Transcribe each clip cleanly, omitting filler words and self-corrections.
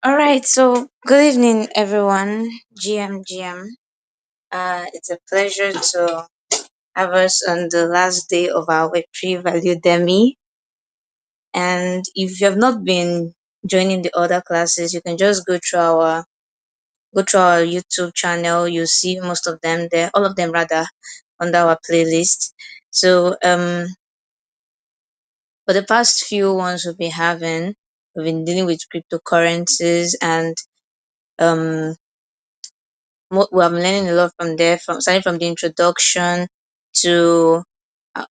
All right, so good evening, everyone. GM. It's a pleasure to have us on the last day of our Web3 Value Demi. And if you have not been joining the other classes, you can just go through our YouTube channel. You'll see most of them there, all of them rather, under our playlist. So for the past few ones we've been dealing with cryptocurrencies and um we have been learning a lot from there, from starting from the introduction to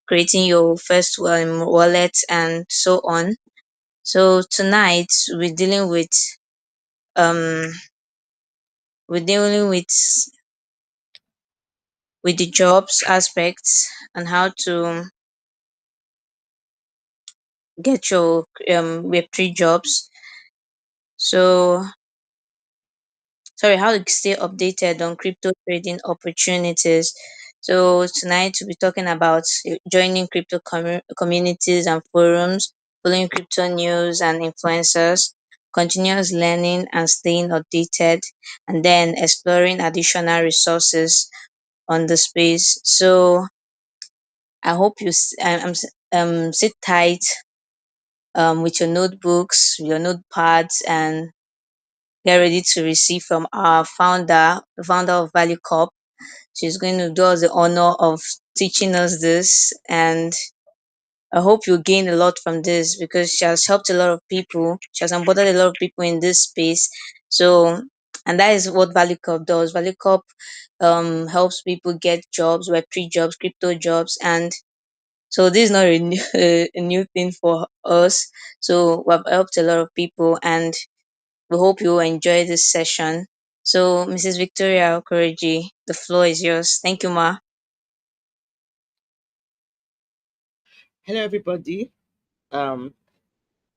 creating your first wallet and so on. So tonight um we're dealing with the jobs aspects and how to get your Web3 jobs. So sorry, how to stay updated on crypto trading opportunities. So tonight we'll be talking about joining crypto communities and forums, following crypto news and influencers, continuous learning and staying updated, and then exploring additional resources on the space. So I hope sit tight with your notebooks, your notepads, and get ready to receive from our founder, the founder of Valucop. She's going to do us the honor of teaching us this, and I hope you gain a lot from this because she has helped a lot of people. She has onboarded a lot of people in this space. So, and that is what Valucop does. Valucop helps people get jobs, Web3 jobs, crypto jobs, and so this is not a new, a new thing for us. So we've helped a lot of people, and we hope you enjoy this session. So, Mrs. Victoria Okoreji, the floor is yours. Thank you, Ma. Hello, everybody. Um,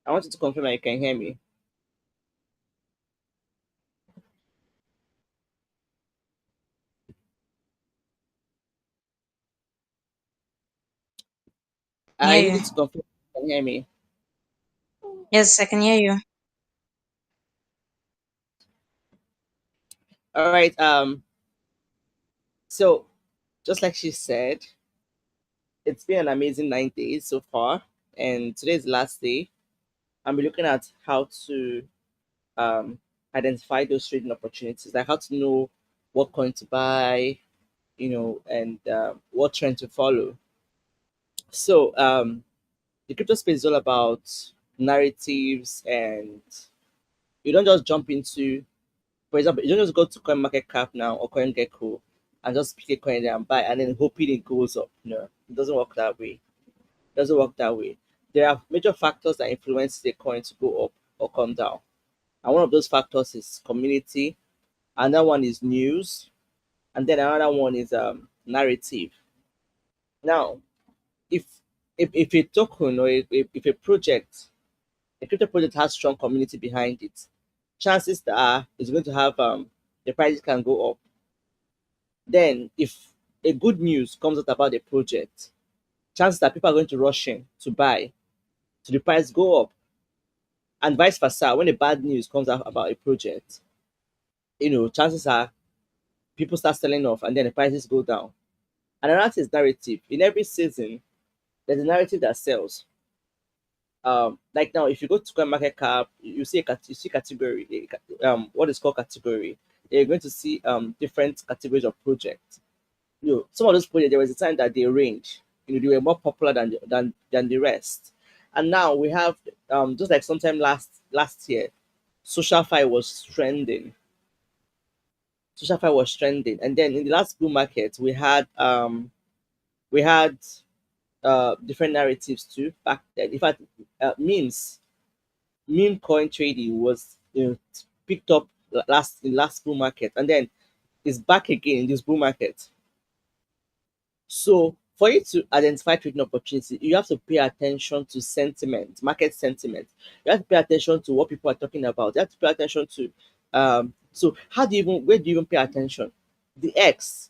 I wanted to confirm that you can hear me. Hear I you. needed to confirm you can hear me. Yes, I can hear you. All right. So just like she said, it's been an amazing 9 days so far, and today is the last day. I'm looking at how to um identify those trading opportunities, like how to know what coin to buy, and what trend to follow. So the crypto space is all about narratives, and you don't just jump into. For example, you don't just go to CoinMarketCap now or CoinGecko and just pick a coin there and buy and then hoping it goes up. No, it doesn't work that way. It doesn't work that way. There are major factors that influence the coin to go up or come down. And one of those factors is community, another one is news, and then another one is narrative. Now, if if a token or if a project, a crypto project has strong community behind it, chances are it's going to have the prices can go up. Then, if a good news comes out about the project, chances that people are going to rush in to buy, so the price go up, and vice versa. When a bad news comes out about a project, chances are people start selling off, and then the prices go down. And another thing is narrative. In every season, there's a narrative that sells. Like now, if you go to Coin Market Cap, you see you see category, what is called category. You're going to see different categories of projects. Some of those projects, there was a time that they range. They were more popular than the rest. And now we have just like sometime last year, social fi was trending. Social fi was trending, and then in the last bull market, we had different narratives too back then. In fact, meme coin trading was picked up last bull market, and then it's back again in this bull market. So for you to identify trading opportunity, you have to pay attention to sentiment, market sentiment. You have to pay attention to what people are talking about. You have to pay attention to so how do you even where do you even pay attention? The X,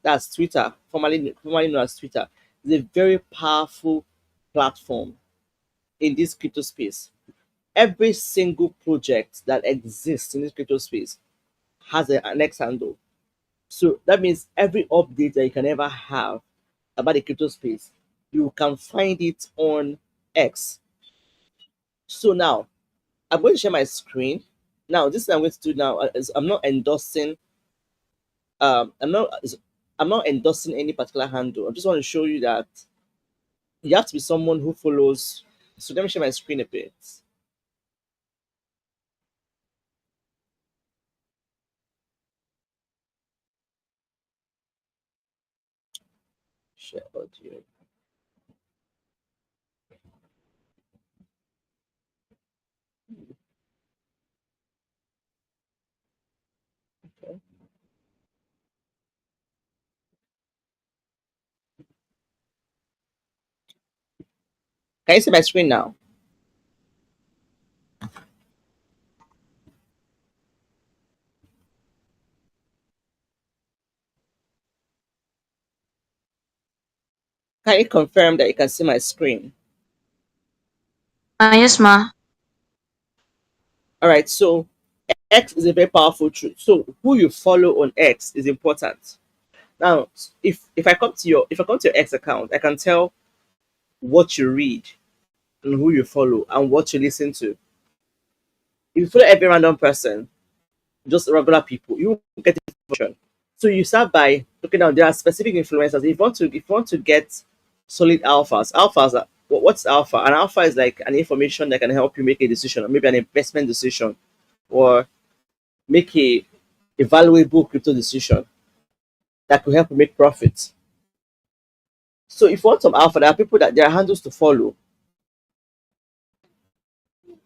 that's Twitter, formerly known as Twitter, is a very powerful platform in this crypto space. every single project that exists in this crypto space has an X handle. So that means every update that you can ever have about the crypto space, you can find it on X. So now I'm going to share my screen. Now, this thing I'm going to do now is I'm not endorsing um I'm not I'm not endorsing any particular handle. I just want to show you that you have to be someone who follows. So let me share my screen a bit. Share audio. Okay. Can you see my screen now? Can you confirm that you can see my screen? Yes, ma. All right. So X is a very powerful tool. So who you follow on X is important. Now, if I come to your X account, I can tell what you read and who you follow and what you listen to. If you follow every random person, just regular people, you won't get information. So you start by looking down. There are specific influencers. If you want to get solid alphas, what's alpha? An alpha is like an information that can help you make a decision, or maybe an investment decision, or make a valuable crypto decision that could help you make profits. So if you want some alpha, there are people that there are handles to follow.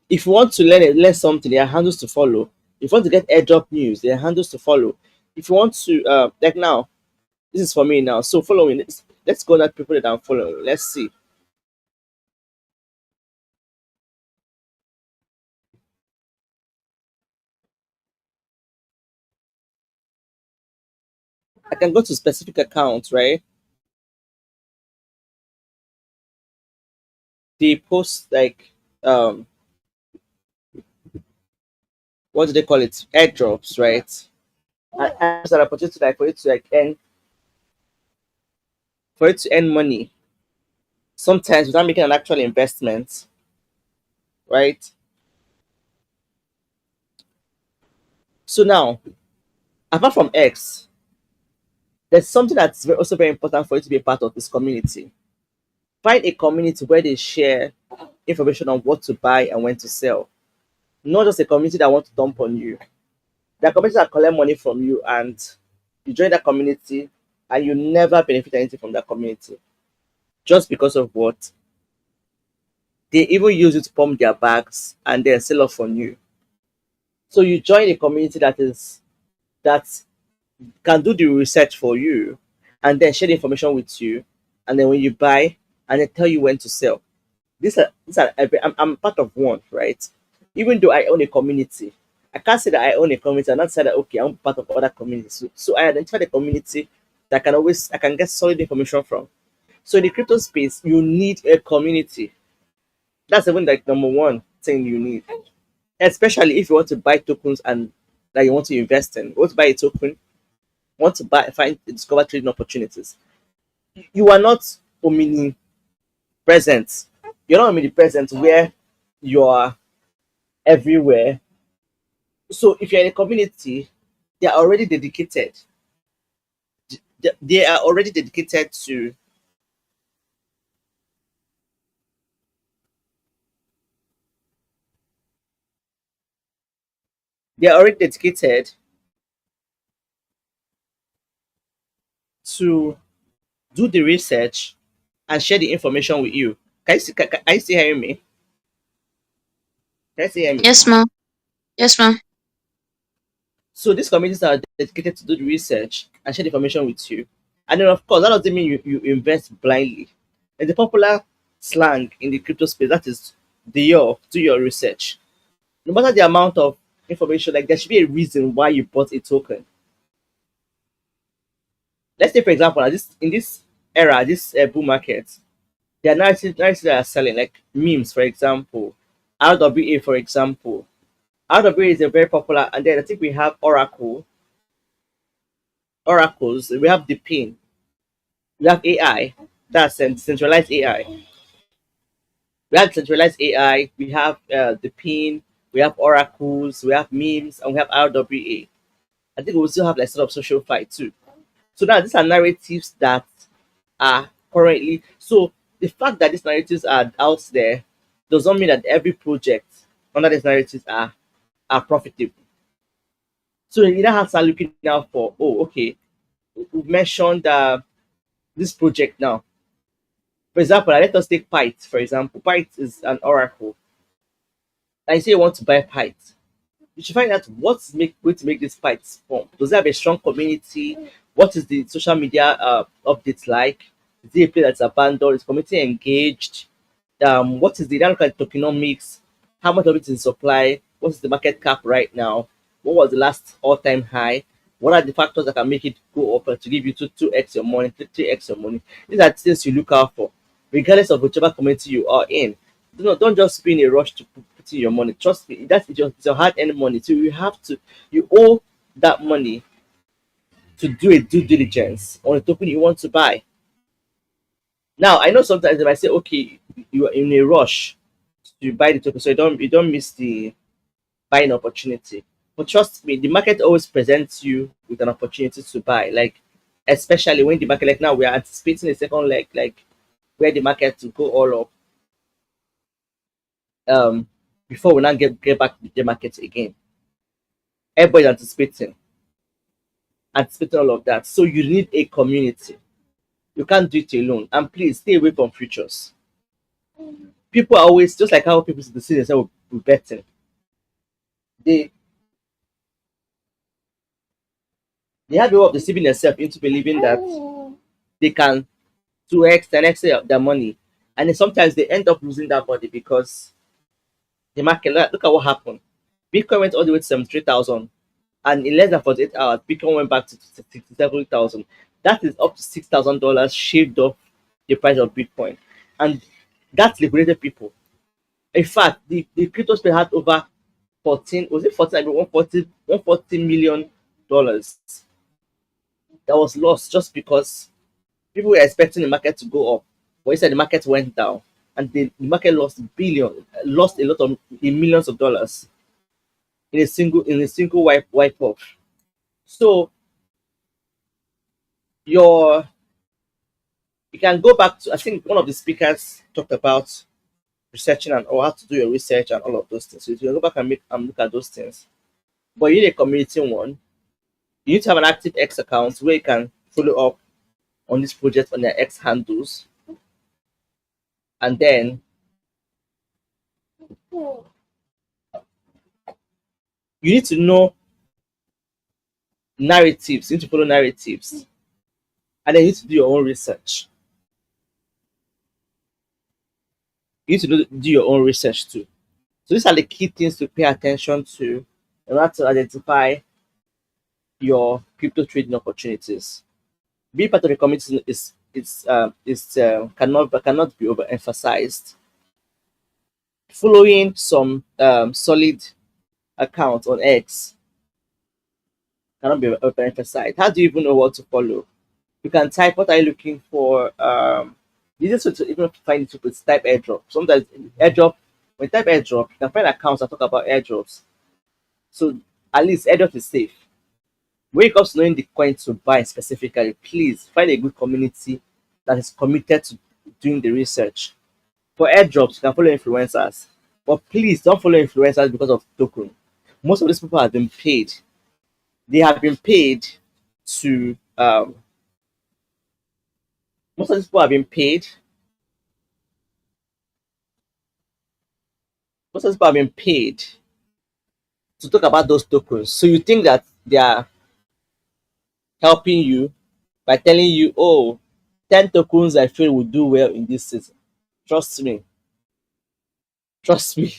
If you want to learn something, there are handles to follow. If you want to get airdrop news, there are handles to follow. If you want to like now, this is for me now. So following, let's go that people that I'm following. Let's see. I can go to specific accounts, right? They post like what do they call it? Airdrops, right? And it's an opportunity like for you to earn money sometimes without making an actual investment, right? So now, apart from X, there's something that's also very important for you to be a part of this community. Find a community where they share information on what to buy and when to sell. Not just a community that wants to dump on you. There are communities that collect money from you and you join that community and you never benefit anything from that community. Just because of what? They even use it to pump their bags and then sell off on you. So you join a community that can do the research for you and then share the information with you. And then when you buy and they tell you when to sell. I'm part of one, right? Even though I own a community, I can't say that I own a community and not say that okay, I'm part of other communities. So I identify the community that I can get solid information from. So in the crypto space, you need a community. That's even like number one thing you need. Especially if you want to buy tokens and that you want to invest in. You want to buy a token, want to discover trading opportunities. You are not omnipresent. You're not omnipresent where you are everywhere. So if you're in a community, they are already dedicated. They are already dedicated to they are already dedicated to do the research and share the information with you. Can you still hear me? Can you still hear me? Yes, ma. Yes, ma. So these communities are dedicated to do the research and share the information with you. And then of course that doesn't mean you invest blindly. In the popular slang in the crypto space, that is do your research. No matter the amount of information, like there should be a reason why you bought a token. Let's say, for example, in this era, this bull market, there are narratives that are selling, like memes, for example. RWA, for example. RWA is a very popular, and then I think we have oracles, we have the pin, we have AI, that's centralized AI. We have centralized AI, we have the pin, we have oracles, we have memes, and we have RWA. I think we also have like sort of social fight too. So now these are narratives that are currently, so the fact that these narratives are out there does not mean that every project under these narratives are profitable. So you now have to start looking out for, oh, okay, we've mentioned this project now. For example, let us take Pyth, for example. Pyth is an oracle. And you say you want to buy Pyth. You should find out what's going to make this Pyth form. Does it have a strong community? What is the social media updates like? Is it a place that's abandoned? Is community engaged? What is the now look at tokenomics? How much of it is in supply? What is the market cap right now? What was the last all-time high? What are the factors that can make it go up to give you two x your money, three x your money? These are things you look out for, regardless of whichever community you are in. Don't just be in a rush to put in your money. Trust me, it's your hard-earned money. So you owe that money to do a due diligence on the token you want to buy. Now, I know sometimes they might say, okay, you are in a rush to buy the token, so you don't miss the buying opportunity. But trust me, the market always presents you with an opportunity to buy. Like, especially when the market, like now, we are anticipating a second leg, like where the market to go all up before we now get back to the market again. Everybody's anticipating all of that. So you need a community. You can't do it alone. And please stay away from futures. People are always just like how people see themselves with betting. They they have a way of deceiving themselves into believing that they can 2x, 10x their money. And then sometimes they end up losing that money because the market, look at what happened. Bitcoin went all the way to 73,000, and in less than 48 hours, Bitcoin went back to 67,000. That is up to $6,000 shaved off the price of Bitcoin. And that liquidated people. In fact, the crypto space had over 14, was it 14? I mean, 140 million dollars that was lost just because people were expecting the market to go up, but instead the market went down, and the market lost a lot of in millions of dollars in a single wipe off. So your you can go back to, I think one of the speakers talked about researching and or how to do your research and all of those things. So you can go back and look at those things. But you need a community one. You need to have an active X account where you can follow up on this project on their X handles, and then you need to know narratives. You need to follow narratives, and then you need to do your own research. You need to do your own research too. So these are the key things to pay attention to in order to identify your crypto trading opportunities. Being part of the community cannot be overemphasized. Following some solid accounts on X cannot be overemphasized. How do you even know what to follow? You can type, what are you looking for? The easiest way to even find it is type airdrop. Sometimes airdrop, when you type airdrop, you can find accounts that talk about airdrops. So at least airdrop is safe. When it comes to knowing the coin to buy specifically, please find a good community that is committed to doing the research. For airdrops, you can follow influencers, but please don't follow influencers because of token. Most of these people have been paid. They have been paid to most of these people have been paid. Most of these people have been paid to talk about those tokens. So you think that they are helping you by telling you, oh, 10 tokens I feel will do well in this season. Trust me. Trust me.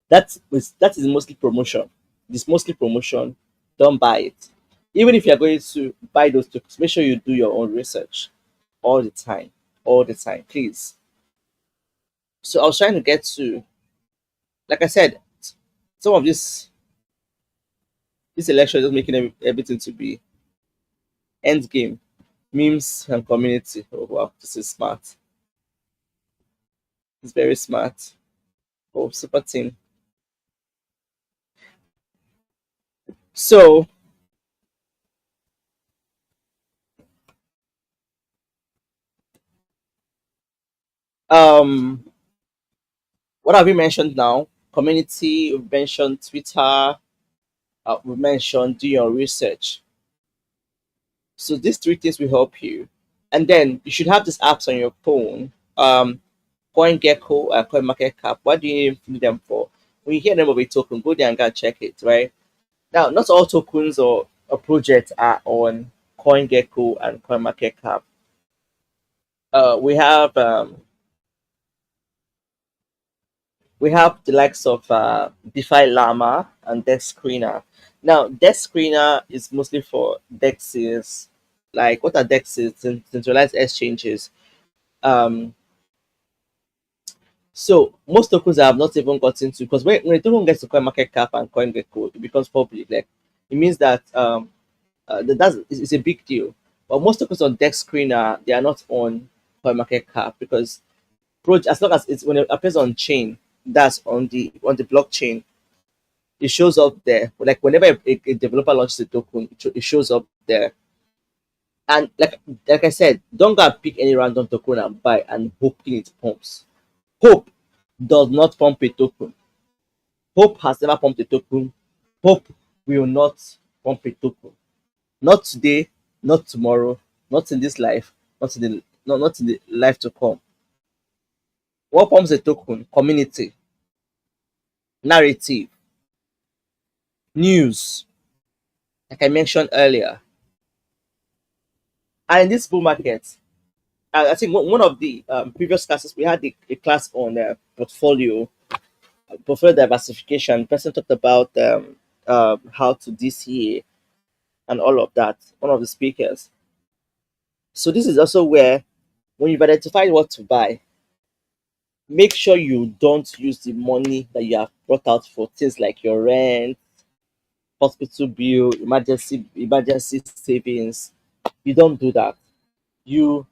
That is mostly promotion. It's mostly promotion. Don't buy it. Even if you're going to buy those tokens, make sure you do your own research all the time. All the time, please. So I was trying to get to Like I said, some of this election is just making everything to be end game, memes and community. Oh wow, this is smart. It's very smart. Oh, super team. So, um, what have we mentioned now? Community. We've mentioned Twitter. We mentioned do your research. So these three things will help you. And then you should have these apps on your phone. CoinGecko and CoinMarketCap. What do you need them for? When you hear the name of a token, go there and go and check it, right? Now, not all tokens or projects are on CoinGecko and CoinMarketCap. We have the likes of DeFi Llama and Dex Screener. Now, Dex Screener is mostly for DEXs. Like, what are DEXs? Centralized exchanges. Um, so most tokens I have not even gotten to, because when a token gets to CoinMarketCap and CoinGecko, it becomes public. Like, it means that that's it's a big deal. But most tokens on Dex Screener, they are not on CoinMarketCap because as long as it's when it appears on chain, that's on the blockchain, it shows up there. Like whenever a developer launches a token, it shows up there. And like I said, don't go and pick any random token and buy and hoping it pumps. Hope does not pump a token. Hope has never pumped a token. Hope will not pump a token. Not today, not tomorrow, not in this life, not in the life to come. What pumps a token? Community, narrative, news, like I mentioned earlier. And in this bull market, I think one of the previous classes we had a class on portfolio diversification. The person talked about how to DCA and all of that. One of the speakers. So this is also where when you've identified what to buy, make sure you don't use the money that you have brought out for things like your rent, hospital bill, emergency savings. You don't do that. You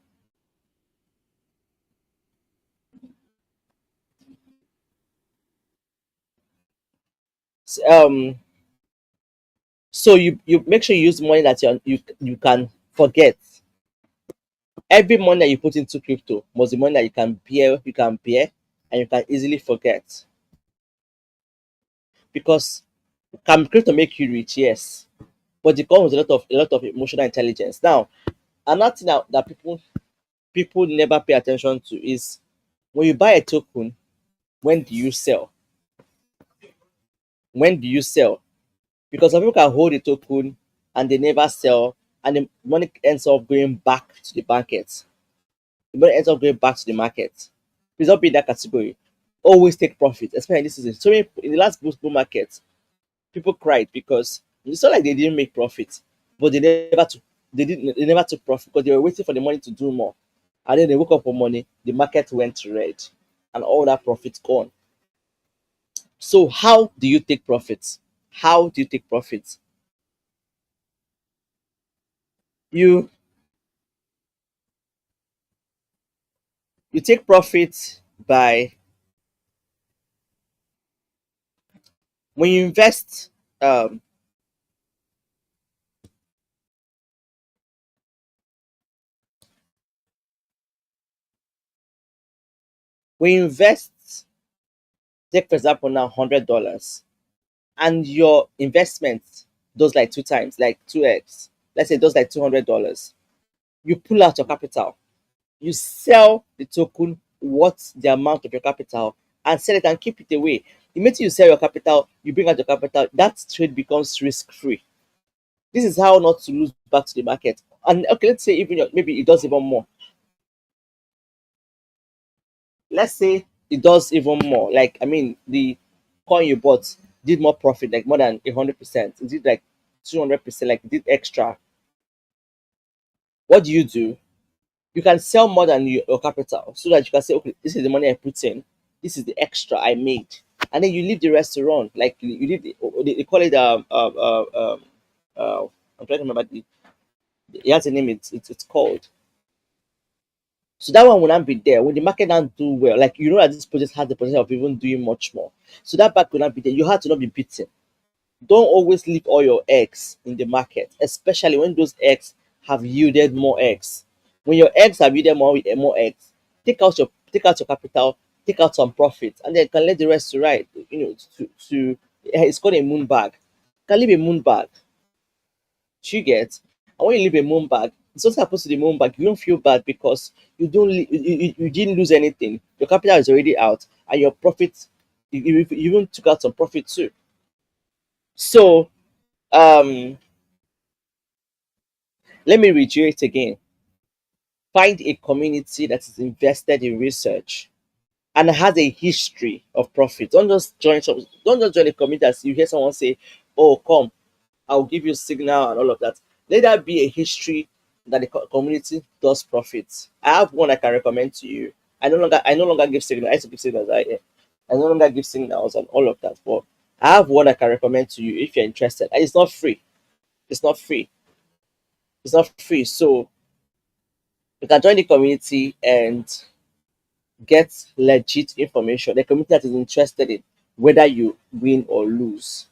um so you make sure you use money that you can forget. Every money that you put into crypto must be money that you can bear and you can easily forget. Because can crypto make you rich? Yes. But it comes with a lot of emotional intelligence. Now, another thing that people never pay attention to is when you buy a token, when do you sell? When do you sell? Because some people can hold a token and they never sell, and the money ends up going back to the market. The money ends up going back to the market. Please don't be in that category. Always take profit, especially in this season. So in the last bull market, people cried because it's not like they didn't make profit, but they never took profit because they were waiting for the money to do more. And then they woke up for money, the market went red, and all that profit gone. So how do you take profits? How do you take profits? You you take profits by when you invest. Um, when you invest, take for example now $100, and your investment does like two times, like 2x. Let's say it does like $200. You pull out your capital, you sell the token what's the amount of your capital and sell it and keep it away. The minute you sell your capital, you bring out your capital, that trade becomes risk free. This is how not to lose back to the market. And okay, let's say maybe it does even more. Let's say it does even more. Like I mean, the coin you bought did more profit, like more than 100%. It did like 200%, like it did extra. What do? You can sell more than your capital so that you can say, okay, this is the money I put in, this is the extra I made, and then you leave the rest to run. Like you leave they call it uh, I'm trying to remember it has a name. It's called. So that one will not be there when the market don't do well. Like you know that this project has the potential of even doing much more. So that back will not be there. You have to not be beaten. Don't always leave all your eggs in the market, especially when those eggs have yielded more eggs. When your eggs have yielded more eggs, take out your capital, take out some profits, and then you can let the rest to ride. To it's called a moon bag. You can leave a moon bag. You get, and when you leave a moon bag, if something happens to the moon bag, you don't feel bad because you didn't lose anything. Your capital is already out, and your profit you even took out some profit too. So um let me reiterate again. Find a community that is invested in research and has a history of profit. Don't just join a community as you hear someone say, "Oh, come, I'll give you signal and all of that." Let that be a history that the community does profit. I have one I can recommend to you. I no longer give signal. I used to give signals. I no longer give signals and all of that. But I have one I can recommend to you if you're interested. And it's not free. It's not free. It's not free. So you can join the community and get legit information. The community that is interested in whether you win or lose.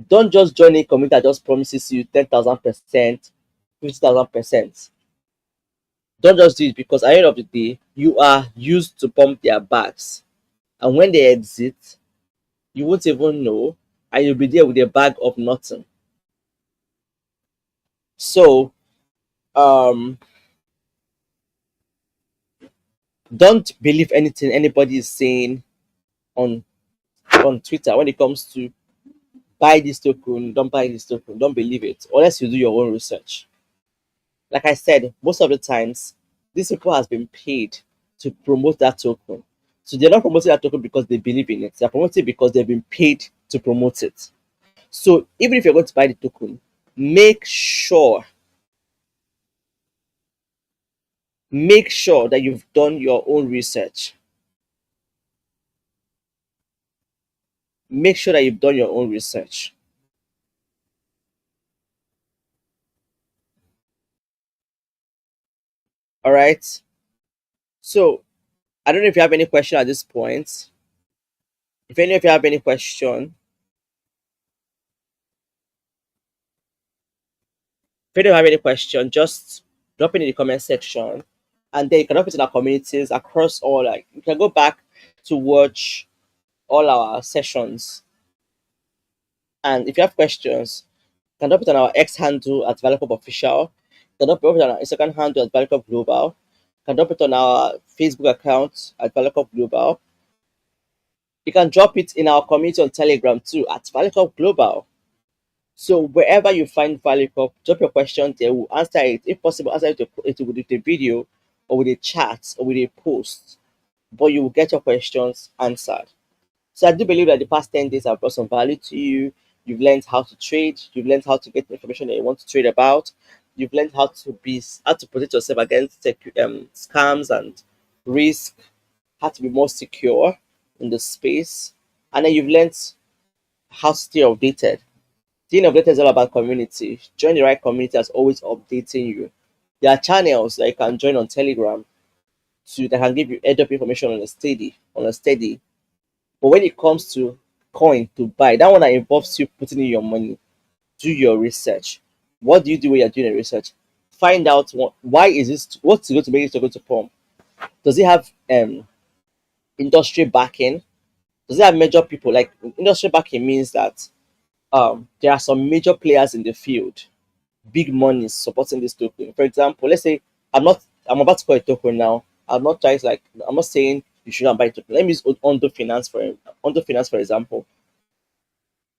Don't just join a community that just promises you 10,000%, 50,000%. Don't just do it because at the end of the day, you are used to pump their backs. And when they exit, you won't even know, and you'll be there with a bag of nothing. So, um, don't believe anything anybody is saying on Twitter when it comes to buy this token, don't buy this token, don't believe it, unless you do your own research. Like I said, most of the times, these people has been paid to promote that token. So they're not promoting that token because they believe in it. They're promoting it because they've been paid to promote it. So even if you're going to buy the token, make sure make sure that you've done your own research. Make sure that you've done your own research. All right. So I don't know if you have any question at this point. If any of you have any question, if you don't have any question, just drop it in the comment section, and then you can drop it in our communities across all. Like you can go back to watch all our sessions, and if you have questions, you can drop it on our X handle at Valucop Official. You can drop it on our Instagram handle at Valucop Global. You can drop it on our Facebook account at Valucop Global. You can drop it in our community on Telegram too at Valucop Global. So wherever you find Valucop, drop your question there. We'll answer it. If possible, answer it with a video or with a chat or with a post. But you will get your questions answered. So I do believe that the past 10 days have brought some value to you. You've learned how to trade. You've learned how to get the information that you want to trade about. You've learned how to protect yourself against scams and risk. How to be more secure in the space. And then you've learned how to stay updated. Staying updated is all about community. Join the right community that's always updating you. There are channels that you can join on Telegram that can give you head up information on a steady. But when it comes to coin to buy, that one that involves you putting in your money, do your research. What do you do when you're doing a research? Find out why is this, what's going to make it to go to pump. Does it have industry backing? Does it have major people? Like industry backing means that there are some major players in the field, big money supporting this token. For example, let's say I'm about to call a token now. I'm not saying you shouldn't buy token. Let me use Ondo Finance for example.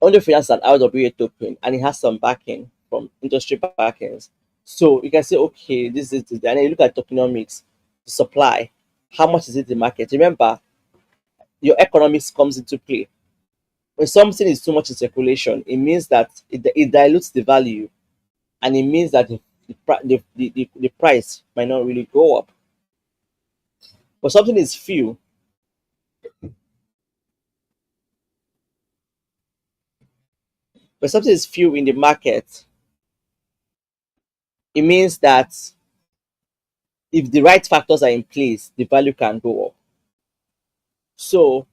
Ondo Finance is an RWA token and it has some backing from industry backings. So you can say, okay, this, and then you look at tokenomics, the supply, how much is it in the market? Remember, your economics comes into play. When something is too much in circulation, it means that it dilutes the value, and it means that the price might not really go up. But something is few, When something is few in the market, it means that if the right factors are in place, the value can go up. So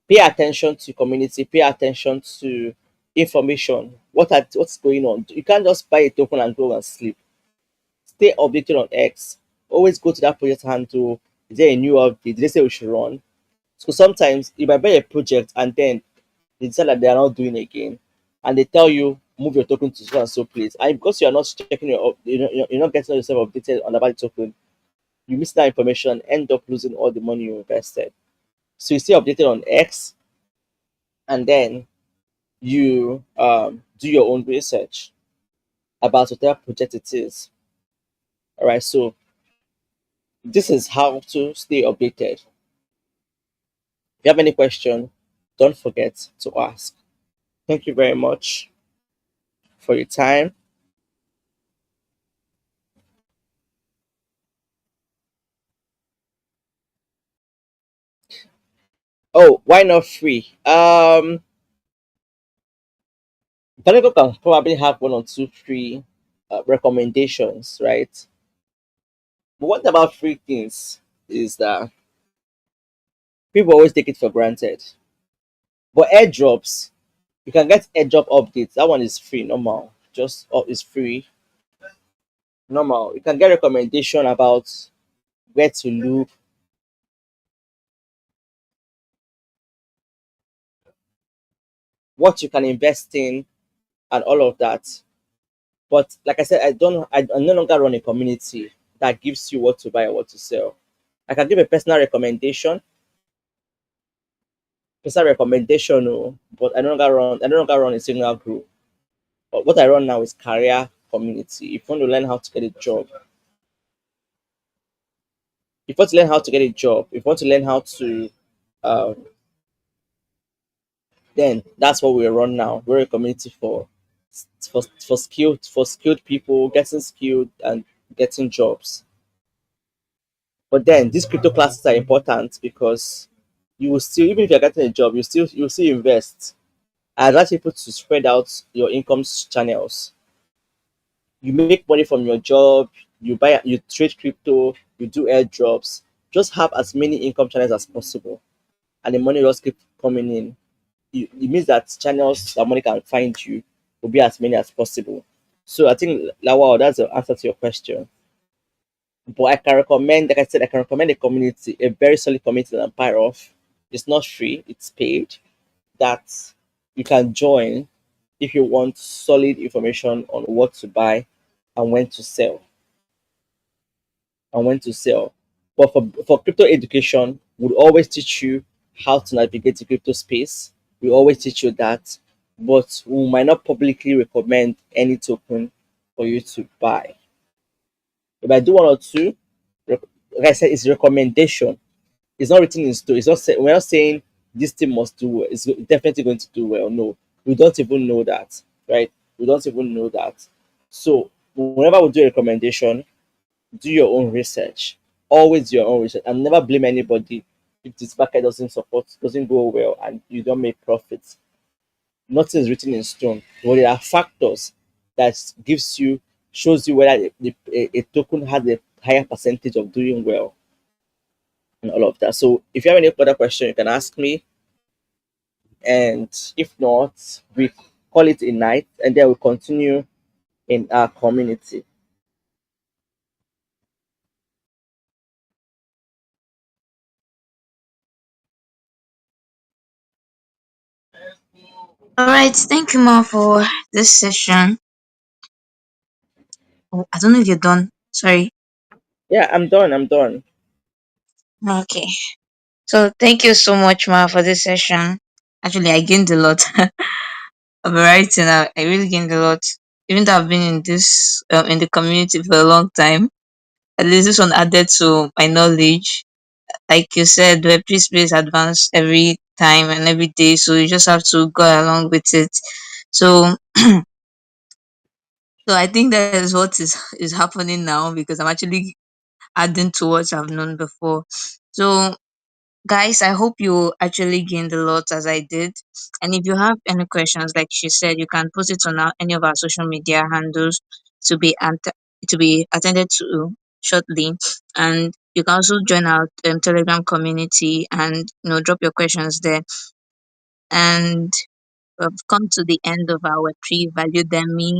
pay attention to community, pay attention to information. What's going on? You can't just buy a token and go and sleep. Stay updated on X. Always go to that project handle. Is there a new update? Did they say we should run? So sometimes you might buy a project and then they decide that they are not doing again, and they tell you move your token to so and so place. And because you are not checking you're not getting yourself updated on about the token, you miss that information and end up losing all the money you invested. So you stay updated on X, and then you do your own research about whatever project it is. All right. So this is how to stay updated. If you have any question, don't forget to ask. Thank you very much for your time. Oh, why not free? Valucop can probably have one or two free recommendations, right? But what about free things is that people always take it for granted. But airdrops, you can get airdrop updates. That one is free, normal. Just is free, normal. You can get recommendation about where to look, what you can invest in, and all of that. But like I said, I no longer run a community that gives you what to buy or what to sell. I can give a personal recommendation, oh, but I no longer run a single group. But what I run now is career community. If you want to learn how to get a job, if you want to learn how to get a job, if you want to learn how to um, then that's what we run now. We're a community for skilled people getting skilled and getting jobs. But then these crypto classes are important because you will still, even if you're getting a job, you still invest. I advise people to spread out your income channels. You make money from your job, you trade crypto, you do airdrops. Just have as many income channels as possible, and the money just keep coming in. It means that channels that money can find you will be as many as possible. So I think Lawal, that's the answer to your question. But I can recommend, like I said, I can recommend a community, a very solid community that I'm part of. It's not free, it's paid. That you can join if you want solid information on what to buy and when to sell and when to sell. But for crypto education, we'll always teach you how to navigate the crypto space. We always teach you that, but we might not publicly recommend any token for you to buy. If I do one or two, like I said, it's recommendation. It's not written in stone. We're not saying this thing must do well. It's definitely going to do well. No, we don't even know that, right? We don't even know that. So whenever we do a recommendation, do your own research. Always do your own research and never blame anybody if this market doesn't go well and you don't make profits. Nothing is written in stone. But there are factors that shows you whether a token has a higher percentage of doing well and all of that. So if you have any further question, you can ask me. And if not, we call it a night and then we continue in our community. All right, thank you, Ma, for this session. Oh, I don't know if you're done. Sorry. Yeah, I'm done. I'm done. Okay. So thank you so much, Ma, for this session. Actually, I gained a lot of variety now. I really gained a lot. Even though I've been in this in the community for a long time, at least this one added to my knowledge. Like you said, Web3 space advance every time and every day, so you just have to go along with it. So, so I think that is what is happening now because I'm actually adding to what I've known before. So guys, I hope you actually gained a lot as I did. And if you have any questions, like she said, you can post it on any of our social media handles to be to be attended to shortly. And you can also join our Telegram community and drop your questions there. And we've come to the end of our pre-value demi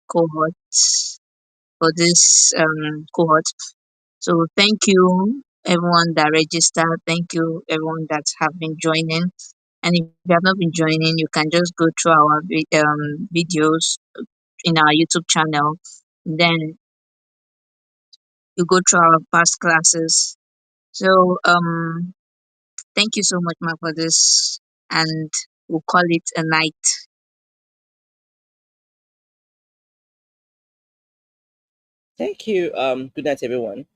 cohort for this cohort. So thank you everyone that registered. Thank you everyone that have been joining. And if you have not been joining, you can just go through our videos in our YouTube channel. Then you go through our past classes. So thank you so much, Ma, for this, and we'll call it a night. Thank you. Good night, everyone.